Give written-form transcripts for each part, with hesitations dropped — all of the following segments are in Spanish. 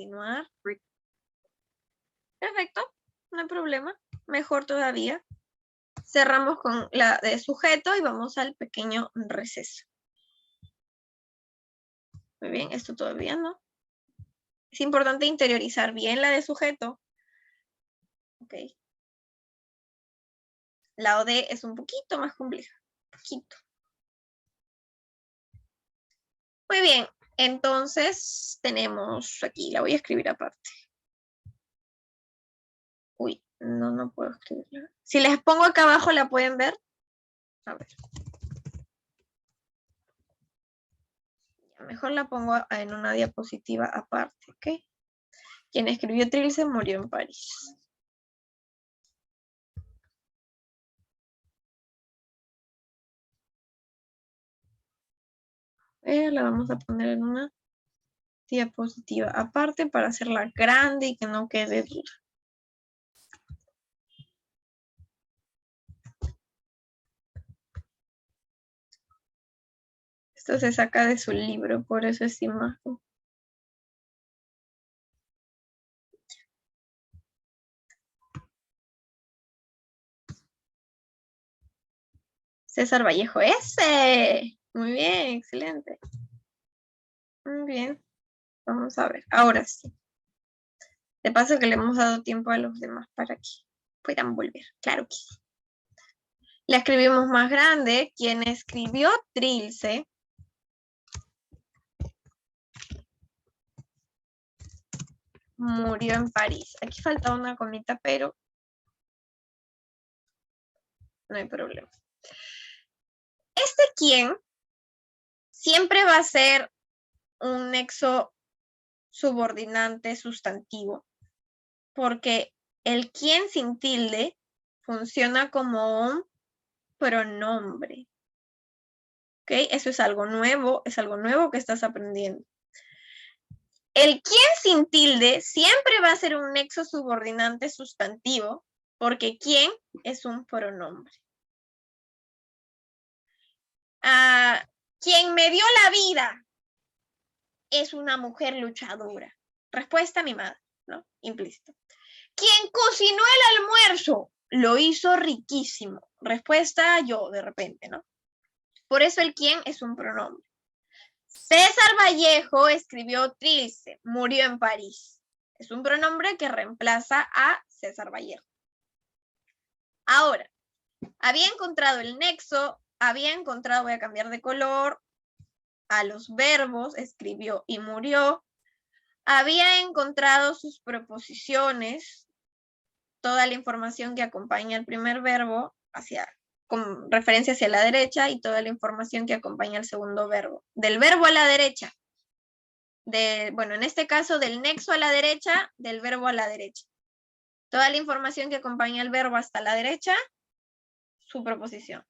continuar. Perfecto, no hay problema. Mejor todavía. Cerramos con la de sujeto y vamos al pequeño receso. Muy bien, esto todavía no. Es importante interiorizar bien la de sujeto. Ok. La OD es un poquito más compleja. Poquito. Muy bien, entonces tenemos aquí, la voy a escribir aparte. Uy, no puedo escribirla. Si les pongo acá abajo, ¿la pueden ver? A ver. Mejor la pongo en una diapositiva aparte, ¿ok? Quien escribió Trilce murió en París. La vamos a poner en una diapositiva aparte para hacerla grande y que no quede dura. Esto se saca de su libro, por eso es imagen. César Vallejo, ¡ese! Muy bien, excelente. Muy bien, vamos a ver, ahora sí. De paso que le hemos dado tiempo a los demás para que puedan volver, claro que sí. La escribimos más grande. Quien escribió Trilce murió en París. Aquí falta una comita, pero no hay problema. Este quién siempre va a ser un nexo subordinante sustantivo, porque el quién sin tilde funciona como un pronombre. ¿Ok? Eso es algo nuevo que estás aprendiendo. El quién sin tilde siempre va a ser un nexo subordinante sustantivo, porque quién es un pronombre. Quien me dio la vida es una mujer luchadora. Respuesta mi madre, ¿no? Implícito. Quien cocinó el almuerzo lo hizo riquísimo. Respuesta yo, de repente, ¿no? Por eso el quién es un pronombre. César Vallejo escribió Trilce, murió en París. Es un pronombre que reemplaza a César Vallejo. Ahora, había encontrado el nexo, voy a cambiar de color, a los verbos, escribió y murió. Había encontrado sus preposiciones, toda la información que acompaña el primer verbo, con referencia hacia la derecha, y toda la información que acompaña el segundo verbo. Del verbo a la derecha. Bueno, en este caso, del nexo a la derecha, del verbo a la derecha. Toda la información que acompaña el verbo hasta la derecha, su preposición.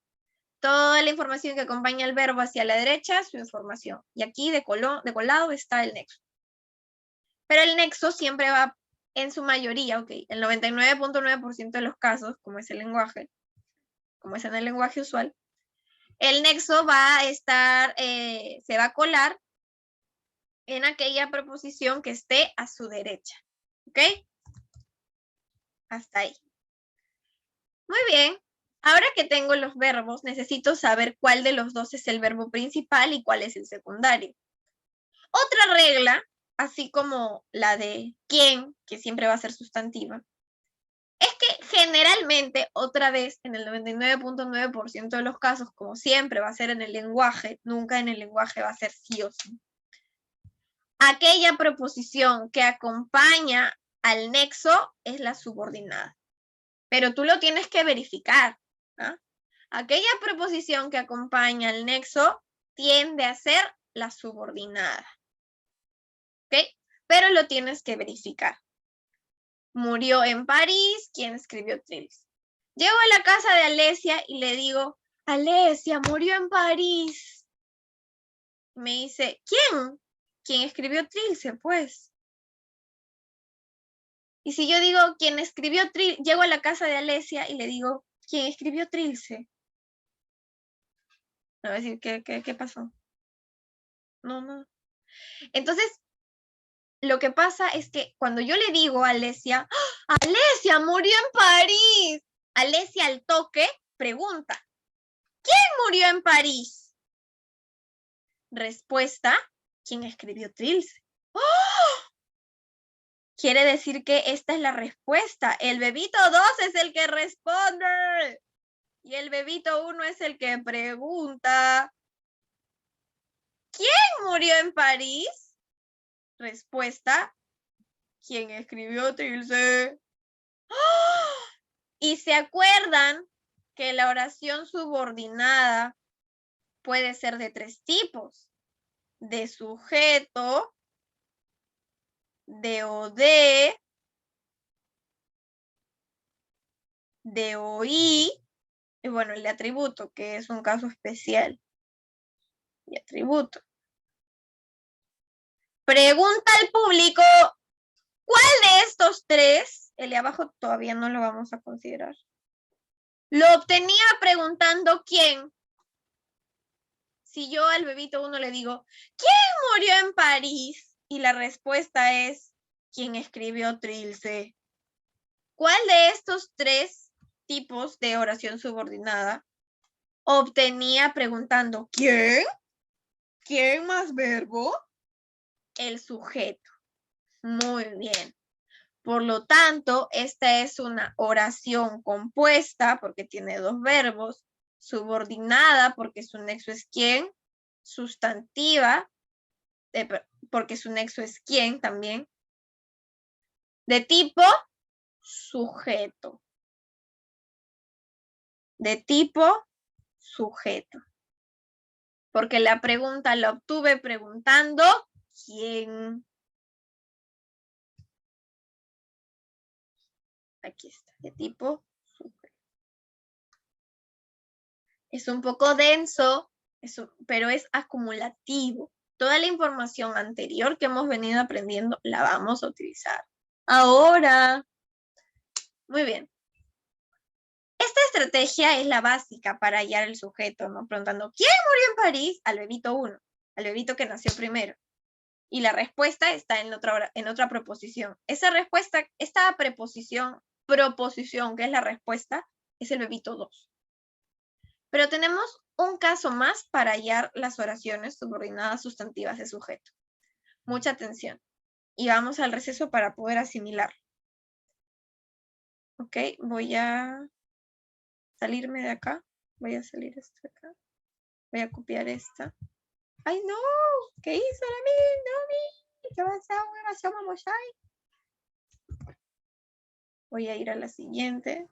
Toda la información que acompaña el verbo hacia la derecha, su información. Y aquí de colado está el nexo. Pero el nexo siempre va, en su mayoría, ok, el 99.9% de los casos, como es el lenguaje, como es en el lenguaje usual, el nexo va a estar, se va a colar en aquella preposición que esté a su derecha. ¿Ok? Hasta ahí. Muy bien. Ahora que tengo los verbos, necesito saber cuál de los dos es el verbo principal y cuál es el secundario. Otra regla, así como la de quién, que siempre va a ser sustantiva, es que generalmente, otra vez, en el 99.9% de los casos, como siempre va a ser en el lenguaje, nunca en el lenguaje va a ser sí o sí. Aquella preposición que acompaña al nexo es la subordinada. Pero tú lo tienes que verificar, ¿no? Aquella preposición que acompaña al nexo tiende a ser la subordinada. ¿Ok? Pero lo tienes que verificar. Murió en París, ¿quién escribió Trilce? Llego a la casa de Alesia y le digo, Alesia, murió en París. Me dice, ¿quién? ¿Quién escribió Trilce, pues? Y si yo digo, ¿quién escribió Trilce? Llego a la casa de Alesia y le digo, ¿quién escribió Trilce? Me va a decir, ¿qué pasó? No. Entonces, lo que pasa es que cuando yo le digo a Alesia, ¡ah! ¡Alesia murió en París! Alesia al toque pregunta, ¿quién murió en París? Respuesta, ¿quién escribió Trilce? ¡Oh! Quiere decir que esta es la respuesta. El bebito 2 es el que responde. Y el bebito 1 es el que pregunta. ¿Quién murió en París? Respuesta. ¿Quién escribió Trilce? ¡Oh! Y se acuerdan que la oración subordinada puede ser de 3 tipos. De sujeto, de OD, de OI, y bueno, el de atributo, que es un caso especial. De atributo. Pregunta al público, ¿cuál de estos 3, el de abajo todavía no lo vamos a considerar, lo obtenía preguntando quién? Si yo al bebito 1 le digo, ¿quién murió en París? Y la respuesta es, ¿quién escribió Trilce? ¿Cuál de estos 3 tipos de oración subordinada obtenía preguntando ¿quién? ¿Quién más verbo? El sujeto. Muy bien. Por lo tanto, esta es una oración compuesta porque tiene 2 verbos, subordinada porque su nexo es quién, sustantiva porque su nexo es quién también, de tipo sujeto. De tipo sujeto. Porque la pregunta la obtuve preguntando quién. Aquí está, de tipo sujeto. Es un poco denso, pero es acumulativo. Toda la información anterior que hemos venido aprendiendo la vamos a utilizar ahora. Muy bien. Esta estrategia es la básica para hallar el sujeto, ¿no? Preguntando, ¿quién murió en París? Al bebito 1, al bebito que nació primero. Y la respuesta está en otra proposición. Esa respuesta, esta proposición, que es la respuesta, es el bebito 2. Pero tenemos un caso más para hallar las oraciones subordinadas sustantivas de sujeto. Mucha atención. Y vamos al receso para poder asimilarlo. Ok, voy a salirme de acá. Voy a salir de acá. Voy a copiar esta. ¡Ay, no! ¿Qué hizo la mí? ¿Qué pasó, vamos ahí? Voy a ir a la siguiente.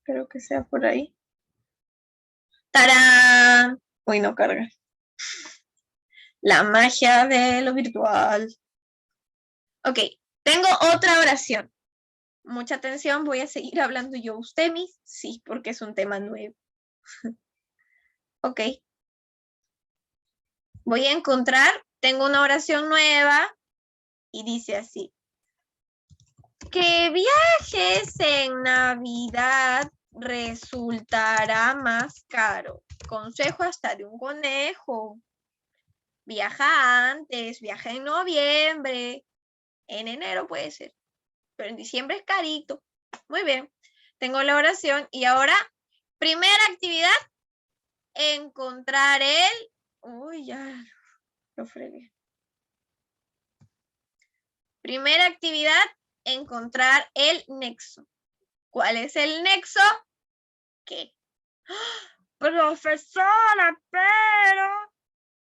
Espero que sea por ahí. ¡Tarán! Uy, no carga. La magia de lo virtual. Ok, tengo otra oración. Mucha atención, voy a seguir hablando yo. ¿Usted, mis? Sí, porque es un tema nuevo. Ok. Voy a encontrar, tengo una oración nueva y dice así. Que viajes en Navidad resultará más caro. Consejo hasta de un conejo. Viaja antes, viaja en noviembre. En enero puede ser, pero en diciembre es carito. Muy bien, tengo la oración y ahora, primera actividad, encontrar el... Uy, ya lo fregué. Primera actividad, encontrar el nexo. ¿Cuál es el nexo? ¿Qué? Profesora, pero...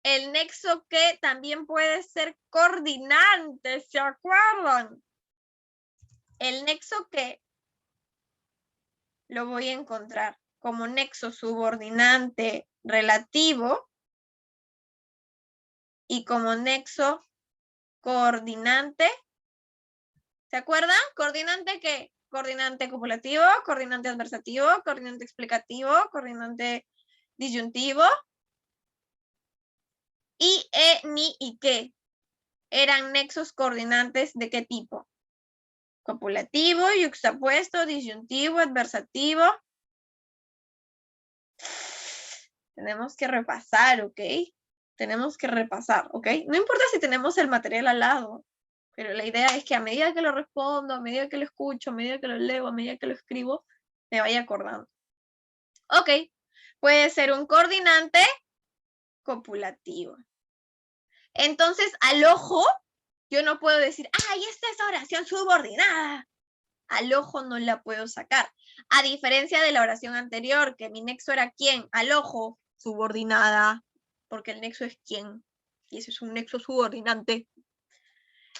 El nexo que también puede ser coordinante, ¿se acuerdan? El nexo que lo voy a encontrar como nexo subordinante relativo y como nexo coordinante. ¿Se acuerdan? ¿Coordinante qué? Coordinante copulativo, coordinante adversativo, coordinante explicativo, coordinante disyuntivo. Y, ni y qué. Eran nexos coordinantes ¿de qué tipo? Copulativo, yuxtapuesto, disyuntivo, adversativo. Tenemos que repasar, ¿ok? Tenemos que repasar, ¿ok? No importa si tenemos el material al lado, pero la idea es que a medida que lo respondo, a medida que lo escucho, a medida que lo leo, a medida que lo escribo, me vaya acordando. Ok, puede ser un coordinante copulativo. Entonces, al ojo, yo no puedo decir, ¡ay, esta es oración subordinada! Al ojo no la puedo sacar. A diferencia de la oración anterior, que mi nexo era ¿quién? Al ojo, subordinada, porque el nexo es ¿quién? Y eso es un nexo subordinante.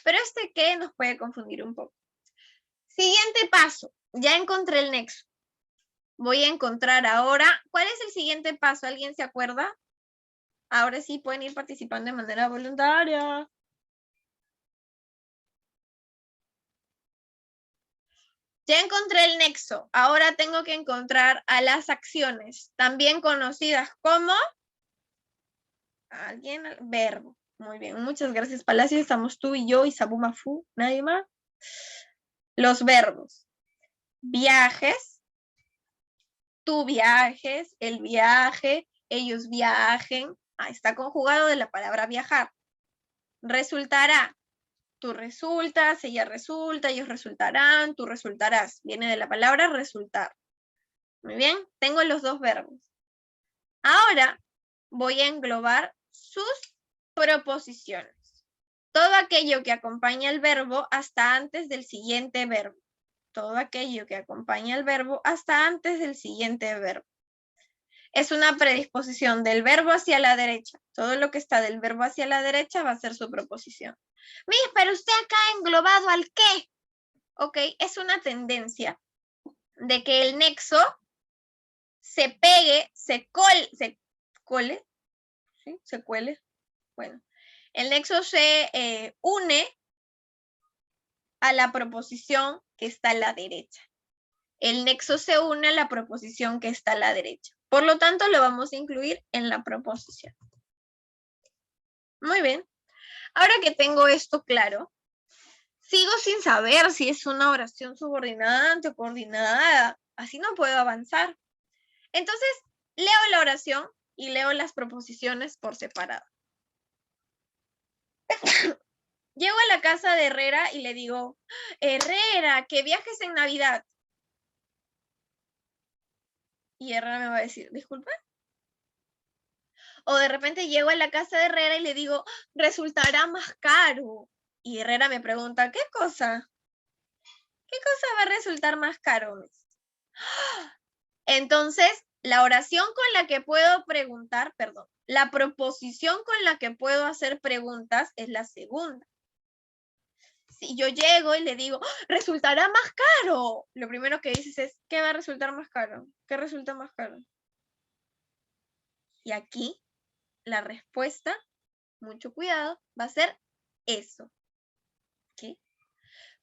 Pero este ¿qué? Nos puede confundir un poco. Siguiente paso. Ya encontré el nexo. Voy a encontrar ahora, ¿cuál es el siguiente paso? ¿Alguien se acuerda? Ahora sí pueden ir participando de manera voluntaria. Ya encontré el nexo. Ahora tengo que encontrar a las acciones, también conocidas como alguien, verbo. Muy bien, muchas gracias, Palacio. Estamos tú y yo y Sabu Mafu, nadie más. Los verbos. Viajes, tú viajes, el viaje, ellos viajen. Está conjugado de la palabra viajar. Resultará. Tú resultas, ella resulta, ellos resultarán, tú resultarás. Viene de la palabra resultar. Muy bien, tengo los dos verbos. Ahora voy a englobar sus proposiciones. Todo aquello que acompaña el verbo hasta antes del siguiente verbo. Todo aquello que acompaña el verbo hasta antes del siguiente verbo. Es una predisposición del verbo hacia la derecha. Todo lo que está del verbo hacia la derecha va a ser su proposición. Miss, pero usted acá ha englobado al qué. Ok, es una tendencia de que el nexo se pegue, se cuele, ¿sí? Se cuele. Bueno, el nexo se une a la proposición que está a la derecha. El nexo se une a la proposición que está a la derecha. Por lo tanto, lo vamos a incluir en la proposición. Muy bien. Ahora que tengo esto claro, sigo sin saber si es una oración subordinada o coordinada. Así no puedo avanzar. Entonces, leo la oración y leo las proposiciones por separado. Llego a la casa de Herrera y le digo, Herrera, que viajes en Navidad. Y Herrera me va a decir, disculpa. O de repente llego a la casa de Herrera y le digo, resultará más caro. Y Herrera me pregunta, ¿qué cosa? ¿Qué cosa va a resultar más caro? Entonces, la oración con la que puedo preguntar, perdón, la proposición con la que puedo hacer preguntas es la segunda. Si yo llego y le digo, resultará más caro, lo primero que dices es, ¿qué va a resultar más caro? ¿Qué resulta más caro? Y aquí la respuesta, mucho cuidado, va a ser eso. ¿Okay?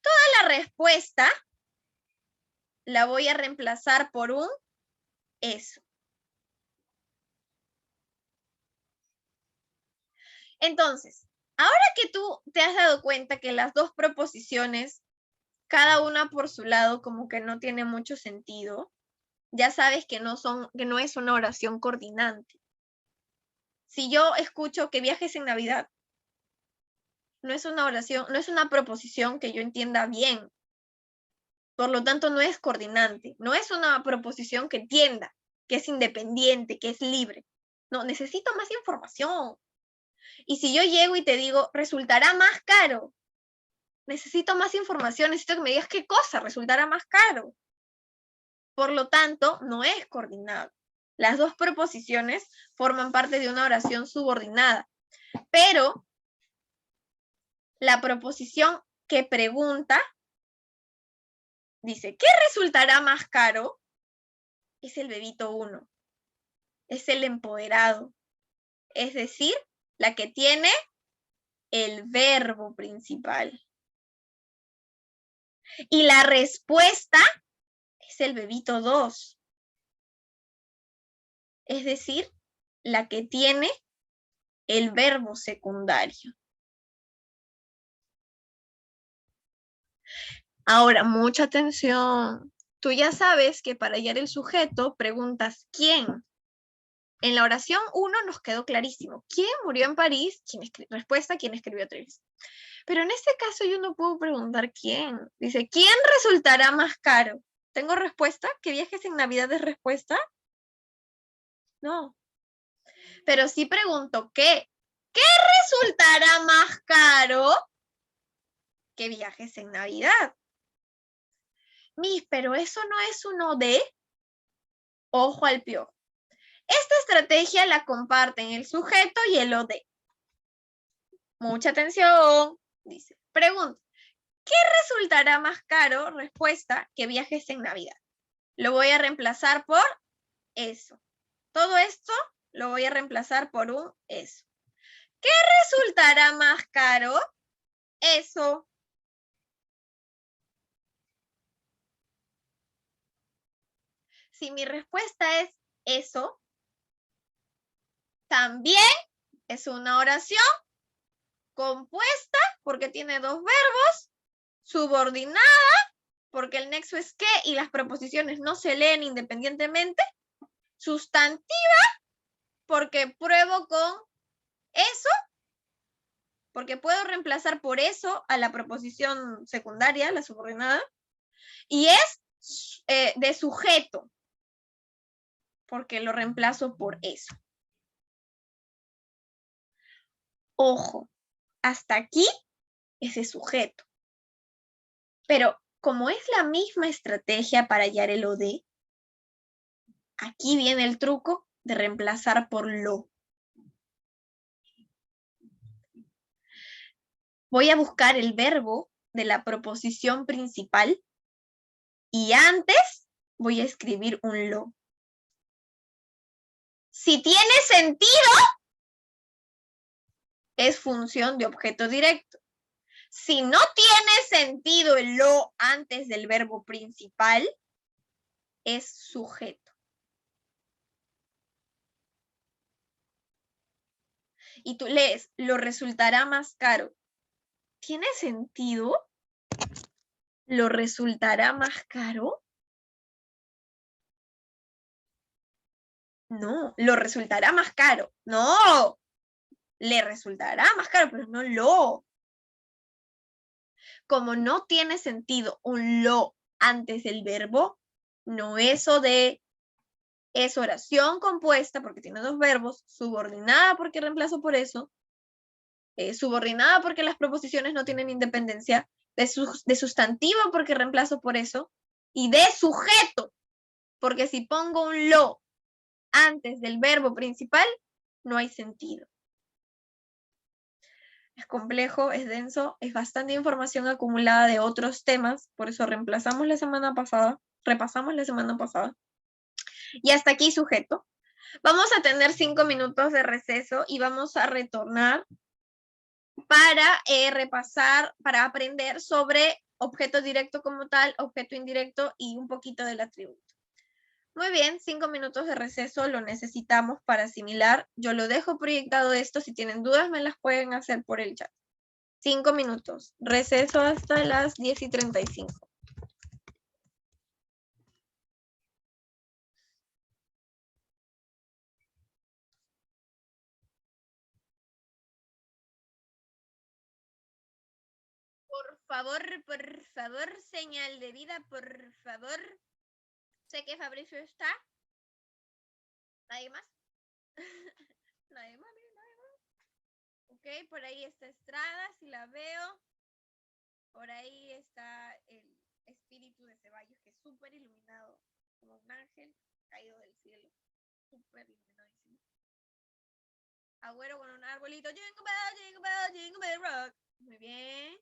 Toda la respuesta la voy a reemplazar por un eso. Entonces, ahora que tú te has dado cuenta que las dos proposiciones, cada una por su lado, como que no tiene mucho sentido, ya sabes que no es una oración coordinante. Si yo escucho que viajes en Navidad, no es una oración, no es una proposición que yo entienda bien. Por lo tanto, no es coordinante, no es una proposición que entienda, que es independiente, que es libre. No, necesito más información. Y si yo llego y te digo, resultará más caro, necesito más información, necesito que me digas qué cosa resultará más caro. Por lo tanto, no es coordinado. Las dos proposiciones forman parte de una oración subordinada, pero la proposición que pregunta dice, ¿qué resultará más caro? Es el bebito 1. Es el empoderado. Es decir, la que tiene el verbo principal. Y la respuesta es el bebito 2. Es decir, la que tiene el verbo secundario. Ahora, mucha atención. Tú ya sabes que para hallar el sujeto preguntas ¿quién? En la oración 1 nos quedó clarísimo. ¿Quién murió en París? Respuesta, ¿quién escribió Trills? Pero en este caso yo no puedo preguntar quién. Dice, ¿quién resultará más caro? ¿Tengo respuesta? ¿Que viajes en Navidad es respuesta? No. Pero sí pregunto, ¿qué? ¿Qué resultará más caro que viajes en Navidad? Miss, pero eso no es uno de... Ojo al piojo. Esta estrategia la comparten el sujeto y el OD. Mucha atención. Dice, pregunta, ¿qué resultará más caro? Respuesta, que viajes en Navidad. Lo voy a reemplazar por eso. Todo esto lo voy a reemplazar por un eso. ¿Qué resultará más caro? Eso. Si mi respuesta es eso, también es una oración compuesta porque tiene dos verbos, subordinada porque el nexo es que y las preposiciones no se leen independientemente, sustantiva porque pruebo con eso, porque puedo reemplazar por eso a la preposición secundaria, la subordinada, y es de sujeto, porque lo reemplazo por eso. Ojo, hasta aquí ese sujeto. Pero como es la misma estrategia para hallar el OD, aquí viene el truco de reemplazar por lo. Voy a buscar el verbo de la proposición principal y antes voy a escribir un lo. Si tiene sentido, es función de objeto directo. Si no tiene sentido el lo antes del verbo principal, es sujeto. Y tú lees, lo resultará más caro. ¿Tiene sentido? ¿Lo resultará más caro? No, lo resultará más caro. No, le resultará más caro, pero no lo. Como no tiene sentido un lo antes del verbo, no eso de es oración compuesta porque tiene dos verbos, subordinada porque reemplazo por eso, subordinada porque las proposiciones no tienen independencia, de sustantivo porque reemplazo por eso, y de sujeto, porque si pongo un lo antes del verbo principal, no hay sentido. Es complejo, es denso, es bastante información acumulada de otros temas, por eso repasamos la semana pasada, y hasta aquí sujeto. Vamos a tener 5 minutos de receso y vamos a retornar para repasar, para aprender sobre objeto directo como tal, objeto indirecto y un poquito del atributo. Muy bien, 5 minutos de receso lo necesitamos para asimilar. Yo lo dejo proyectado esto. Si tienen dudas, me las pueden hacer por el chat. 5 minutos. Receso hasta las 10:35. Por favor, señal de vida, por favor. Sé que Fabricio está. ¿Nadie más? ¿Nadie más? Ok, por ahí está Estrada, si la veo. Por ahí está el espíritu de Ceballos, que es súper iluminado, como un ángel caído del cielo. Súper iluminadísimo. Agüero con un arbolito. Jingle bell, jingle bell, jingle bell rock. Muy bien.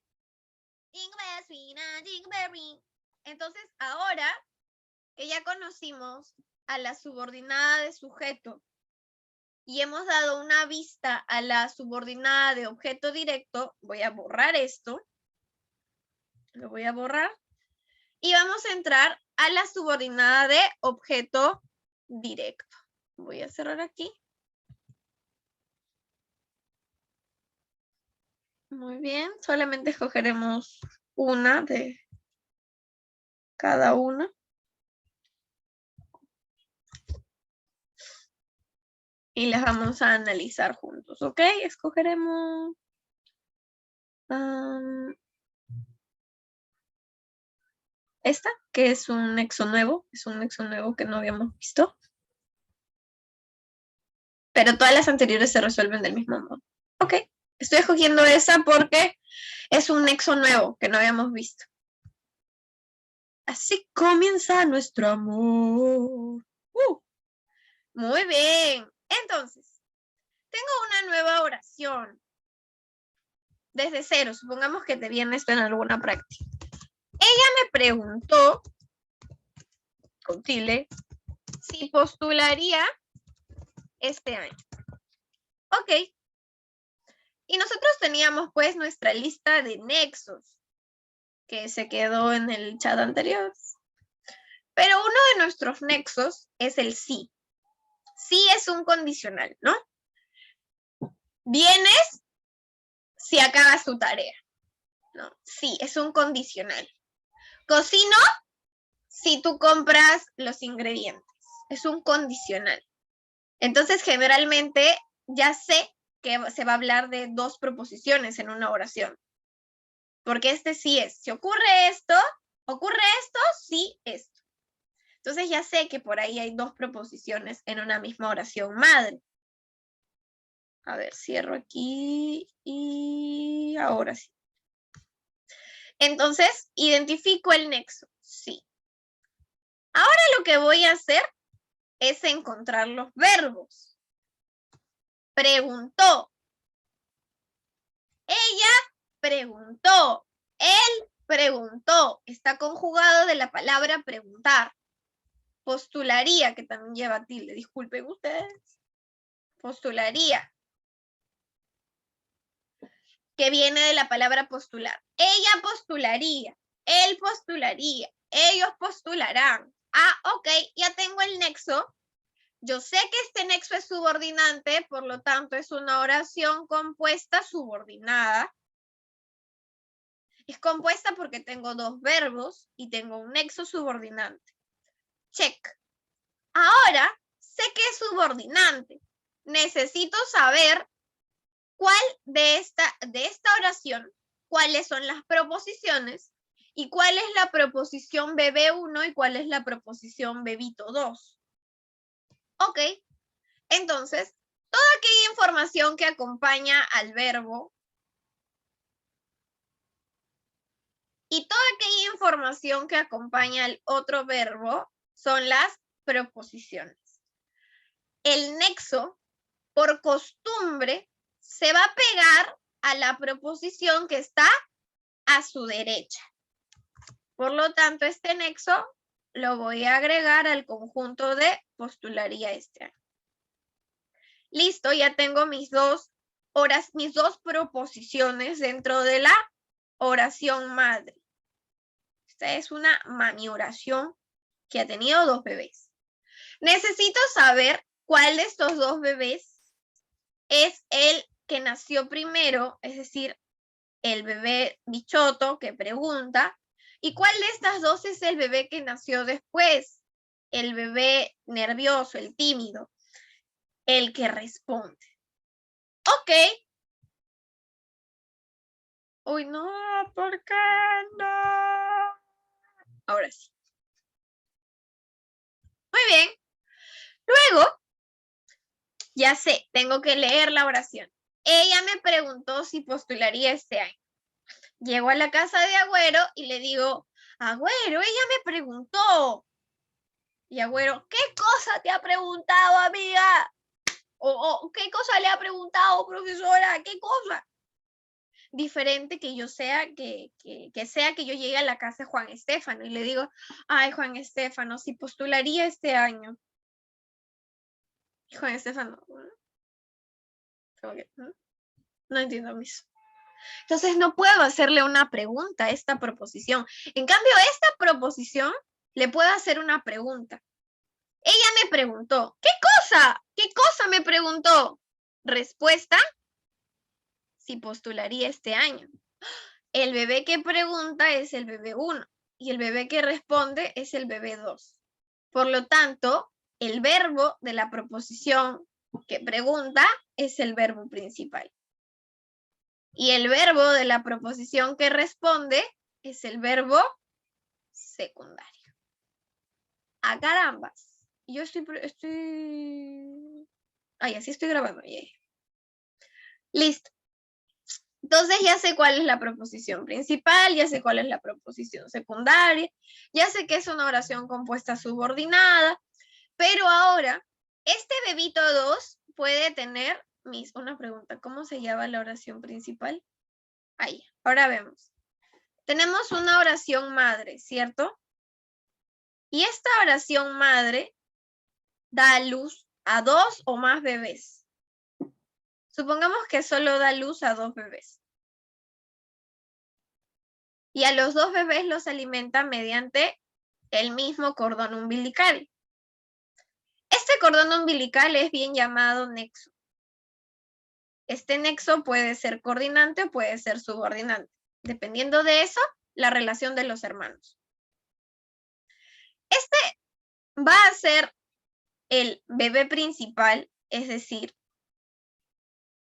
Jingle bell, swing, jingle bell ring. Entonces, ahora que ya conocimos a la subordinada de sujeto y hemos dado una vista a la subordinada de objeto directo, voy a borrar esto. Lo voy a borrar. Y vamos a entrar a la subordinada de objeto directo. Voy a cerrar aquí. Muy bien, solamente escogeremos una de cada una. Y las vamos a analizar juntos, ¿ok? Escogeremos... esta, que es un nexo nuevo que no habíamos visto. Pero todas las anteriores se resuelven del mismo modo. Ok, estoy escogiendo esa porque es un nexo nuevo que no habíamos visto. Así comienza nuestro amor. Muy bien. Entonces, tengo una nueva oración. Desde cero, supongamos que te viene esto en alguna práctica. Ella me preguntó, con tilde, si postularía este año. Ok. Y nosotros teníamos pues nuestra lista de nexos que se quedó en el chat anterior. Pero uno de nuestros nexos es el sí. Sí es un condicional, ¿no? Vienes si acabas tu tarea. ¿No? Sí, es un condicional. Cocino si tú compras los ingredientes. Es un condicional. Entonces, generalmente, ya sé que se va a hablar de dos proposiciones en una oración. Porque este sí es, si ocurre esto, sí, esto. Entonces ya sé que por ahí hay dos proposiciones en una misma oración madre. A ver, cierro aquí y ahora sí. Entonces, identifico el nexo, sí. Ahora lo que voy a hacer es encontrar los verbos. Preguntó. Ella preguntó. Él preguntó. Está conjugado de la palabra preguntar. Postularía, que también lleva tilde. Disculpen ustedes. Postularía. Que viene de la palabra postular. Ella postularía. Él postularía. Ellos postularán. Ah, ok, ya tengo el nexo. Yo sé que este nexo es subordinante, por lo tanto es una oración compuesta subordinada. Es compuesta porque tengo dos verbos y tengo un nexo subordinante. Check. Ahora sé que es subordinante. Necesito saber cuál de esta oración, cuáles son las proposiciones y cuál es la proposición BB1 y cuál es la proposición bebito 2. Ok, entonces, toda aquella información que acompaña al verbo y toda aquella información que acompaña al otro verbo son las proposiciones. El nexo, por costumbre, se va a pegar a la proposición que está a su derecha. Por lo tanto, este nexo lo voy a agregar al conjunto de postularía este año. Listo, ya tengo mis dos proposiciones dentro de la oración madre. Esta es una mami oración que ha tenido dos bebés. Necesito saber cuál de estos dos bebés es el que nació primero, es decir, el bebé bichoto que pregunta, y cuál de estas dos es el bebé que nació después, el bebé nervioso, el tímido, el que responde. Ok. Uy, no, ¿por qué no? Ahora sí. Muy bien. Luego, ya sé, tengo que leer la oración. Ella me preguntó si postularía este año. Llego a la casa de Agüero y le digo, Agüero, ella me preguntó. Y Agüero, ¿qué cosa te ha preguntado, amiga? ¿O qué cosa le ha preguntado, profesora? ¿Qué cosa? Diferente que yo sea, que sea que yo llegue a la casa de Juan Estéfano y le digo, ay, Juan Estéfano, si postularía este año. Y Juan Estéfano, no entiendo mis. Entonces no puedo hacerle una pregunta a esta proposición. En cambio, a esta proposición le puedo hacer una pregunta. Ella me preguntó, ¿qué cosa? ¿Qué cosa me preguntó? Respuesta, si postularía este año. El bebé que pregunta es el bebé 1. y el bebé que responde es el bebé 2. Por lo tanto, el verbo de la proposición que pregunta es el verbo principal. Y el verbo de la proposición que responde es el verbo secundario. ¡Ah, carambas! Yo Ay, así estoy grabando. Yeah. Listo. Entonces ya sé cuál es la proposición principal, ya sé cuál es la proposición secundaria, ya sé que es una oración compuesta subordinada, pero ahora, este bebito 2 puede tener, una pregunta, ¿cómo se llama la oración principal? Ahí, ahora vemos. Tenemos una oración madre, ¿cierto? Y esta oración madre da a luz a 2 o más bebés. Supongamos que solo da luz a 2 bebés. Y a los 2 bebés los alimenta mediante el mismo cordón umbilical. Este cordón umbilical es bien llamado nexo. Este nexo puede ser coordinante o puede ser subordinante. Dependiendo de eso, la relación de los hermanos. Este va a ser el bebé principal, es decir,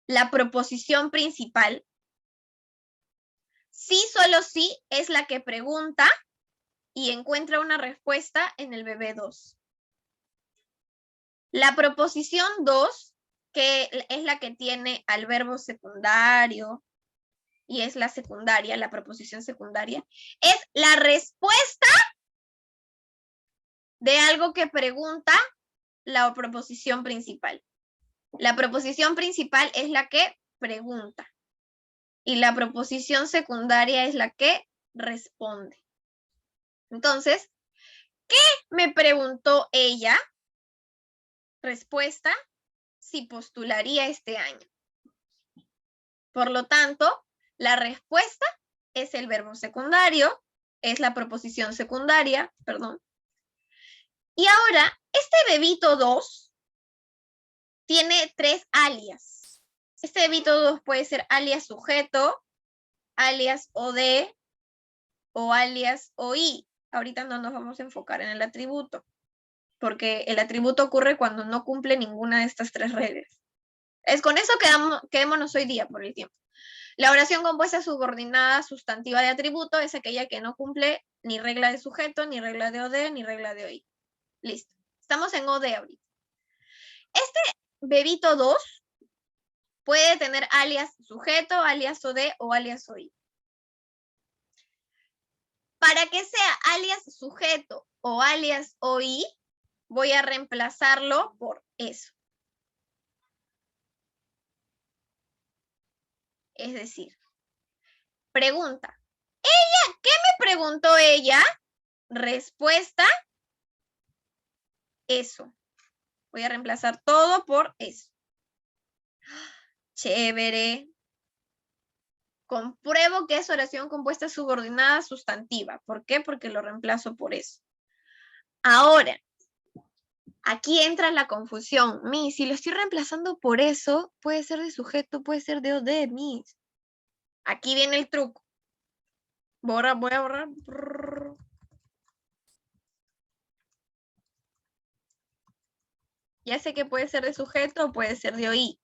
la proposición principal. Sí, solo sí es la que pregunta y encuentra una respuesta en el bebé 2. La proposición 2, que es la que tiene al verbo secundario, y es la secundaria, la proposición secundaria, es la respuesta de algo que pregunta la proposición principal. La proposición principal es la que pregunta y la proposición secundaria es la que responde. Entonces, ¿qué me preguntó ella? Respuesta, si postularía este año. Por lo tanto, la respuesta es el verbo secundario, es la proposición secundaria, perdón. Y ahora, este bebito 2 tiene 3 alias. Este bebito 2 puede ser alias sujeto, alias OD o alias OI. Ahorita no nos vamos a enfocar en el atributo, porque el atributo ocurre cuando no cumple ninguna de estas 3 reglas. Es con eso quedémonos hoy día por el tiempo. La oración compuesta subordinada sustantiva de atributo es aquella que no cumple ni regla de sujeto, ni regla de OD, ni regla de OI. Listo. Estamos en OD ahorita. Este bebito 2 puede tener alias sujeto, alias OD o alias OI. Para que sea alias sujeto o alias OI, voy a reemplazarlo por eso. Es decir, pregunta. ¿Ella? ¿Qué me preguntó ella? Respuesta, eso. Voy a reemplazar todo por eso. Chévere. Compruebo que es oración compuesta subordinada sustantiva. ¿Por qué? Porque lo reemplazo por eso. Ahora, aquí entra la confusión. Miss, si lo estoy reemplazando por eso, puede ser de sujeto, puede ser de OD, Miss. Aquí viene el truco. Voy a borrar. Ya sé que puede ser de sujeto o puede ser de OI.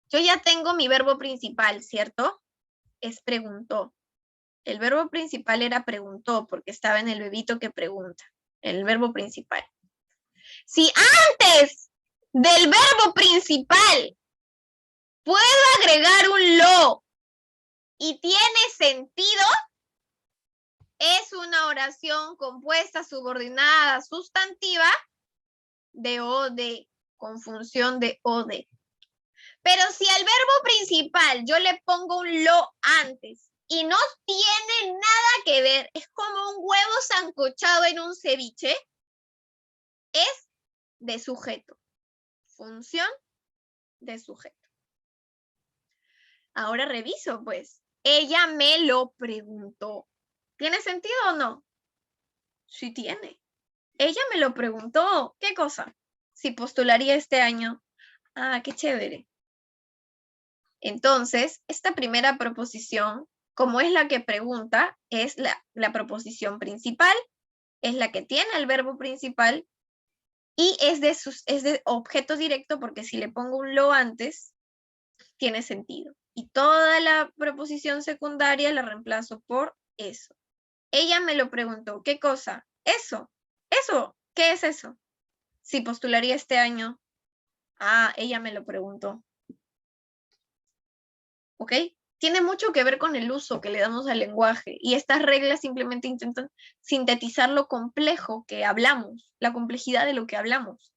Yo ya tengo mi verbo principal, ¿cierto? Es preguntó. El verbo principal era preguntó porque estaba en el bebito que pregunta. El verbo principal. Si antes del verbo principal puedo agregar un lo y tiene sentido, es una oración compuesta, subordinada, sustantiva de OD, con función de OD. Pero si al verbo principal yo le pongo un lo antes y no tiene nada que ver, es como un huevo sancochado en un ceviche, es de sujeto. Función de sujeto. Ahora reviso, pues. Ella me lo preguntó. ¿Tiene sentido o no? Sí tiene. Ella me lo preguntó. ¿Qué cosa? Si postularía este año. Ah, qué chévere. Entonces, esta primera proposición Como es la que pregunta, es la proposición principal, es la que tiene el verbo principal y es de objeto directo porque si le pongo un lo antes, tiene sentido. Y toda la proposición secundaria la reemplazo por eso. Ella me lo preguntó. ¿Qué cosa? Eso. Eso. ¿Qué es eso? Si postularía este año. Ah, ella me lo preguntó. ¿Ok? Tiene mucho que ver con el uso que le damos al lenguaje y estas reglas simplemente intentan sintetizar lo complejo que hablamos, la complejidad de lo que hablamos.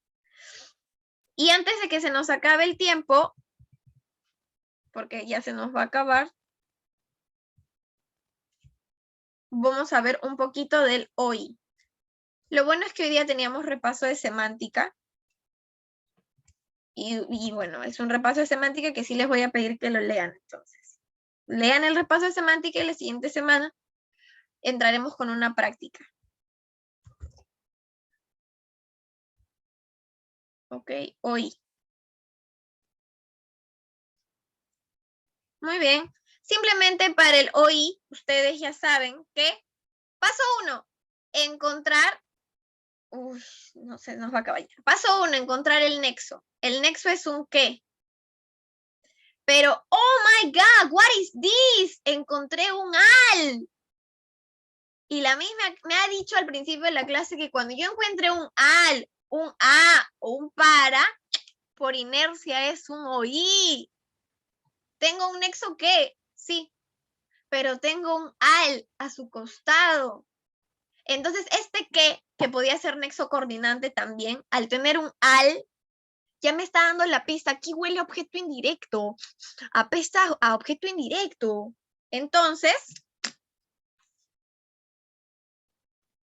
Y antes de que se nos acabe el tiempo, porque ya se nos va a acabar, vamos a ver un poquito del hoy. Lo bueno es que hoy día teníamos repaso de semántica. Y bueno, es un repaso de semántica que sí les voy a pedir que lo lean entonces. Lean el repaso de semántica y la siguiente semana entraremos con una práctica. Ok, hoy. Muy bien. Simplemente para el hoy, ustedes ya saben que paso 1, encontrar. Uy, no sé, nos va a acabar ya. Paso 1, encontrar el nexo. El nexo es un qué. Pero, oh my God, what is this? Encontré un al. Y la misma me ha dicho al principio de la clase que cuando yo encuentre un al, un a o un para, por inercia es un oí. ¿Tengo un nexo qué? Sí, pero tengo un al a su costado. Entonces, este que podía ser nexo coordinante también, al tener un al, ya me está dando la pista. Aquí huele a objeto indirecto, apesta a objeto indirecto. Entonces,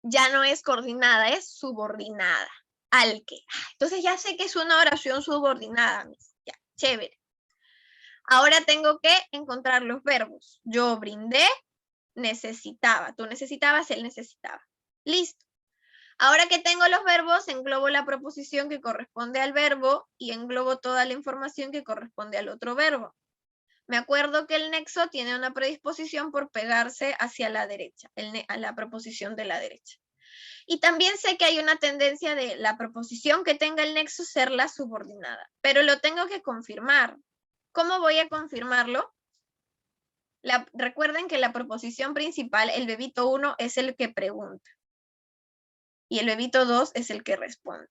ya no es coordinada, es subordinada al que. Entonces ya sé que es una oración subordinada. Ya, chévere. Ahora tengo que encontrar los verbos. Yo brindé, necesitaba. Tú necesitabas, él necesitaba. Listo. Ahora que tengo los verbos, englobo la proposición que corresponde al verbo y englobo toda la información que corresponde al otro verbo. Me acuerdo que el nexo tiene una predisposición por pegarse hacia la derecha, a la proposición de la derecha. Y también sé que hay una tendencia de la proposición que tenga el nexo ser la subordinada, pero lo tengo que confirmar. ¿Cómo voy a confirmarlo? Recuerden que la proposición principal, el bebito 1, es el que pregunta. Y el bebito 2 es el que responde.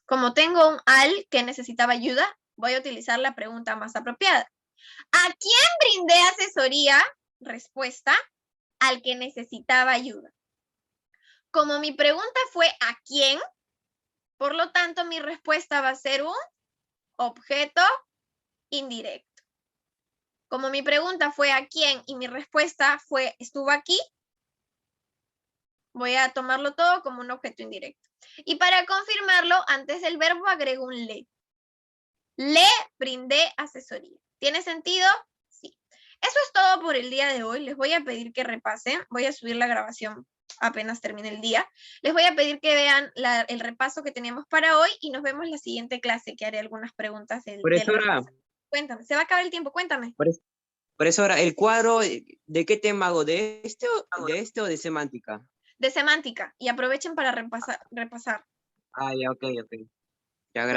Como tengo un al que necesitaba ayuda, voy a utilizar la pregunta más apropiada. ¿A quién brindé asesoría? Respuesta, al que necesitaba ayuda. Como mi pregunta fue ¿a quién? Por lo tanto, mi respuesta va a ser un objeto indirecto. Como mi pregunta fue ¿a quién? Y mi respuesta fue ¿estuvo aquí? Voy a tomarlo todo como un objeto indirecto. Y para confirmarlo, antes del verbo agrego un le. Le brindé asesoría. ¿Tiene sentido? Sí. Eso es todo por el día de hoy. Les voy a pedir que repasen. Voy a subir la grabación apenas termine el día. Les voy a pedir que vean el repaso que teníamos para hoy y nos vemos en la siguiente clase, que haré algunas preguntas del repaso. Cuéntame, se va a acabar el tiempo, cuéntame. Profesora, ¿el cuadro de qué tema hago? ¿De este o de semántica? De semántica, y aprovechen para repasar. Ah, ya, ok. Ya, gracias.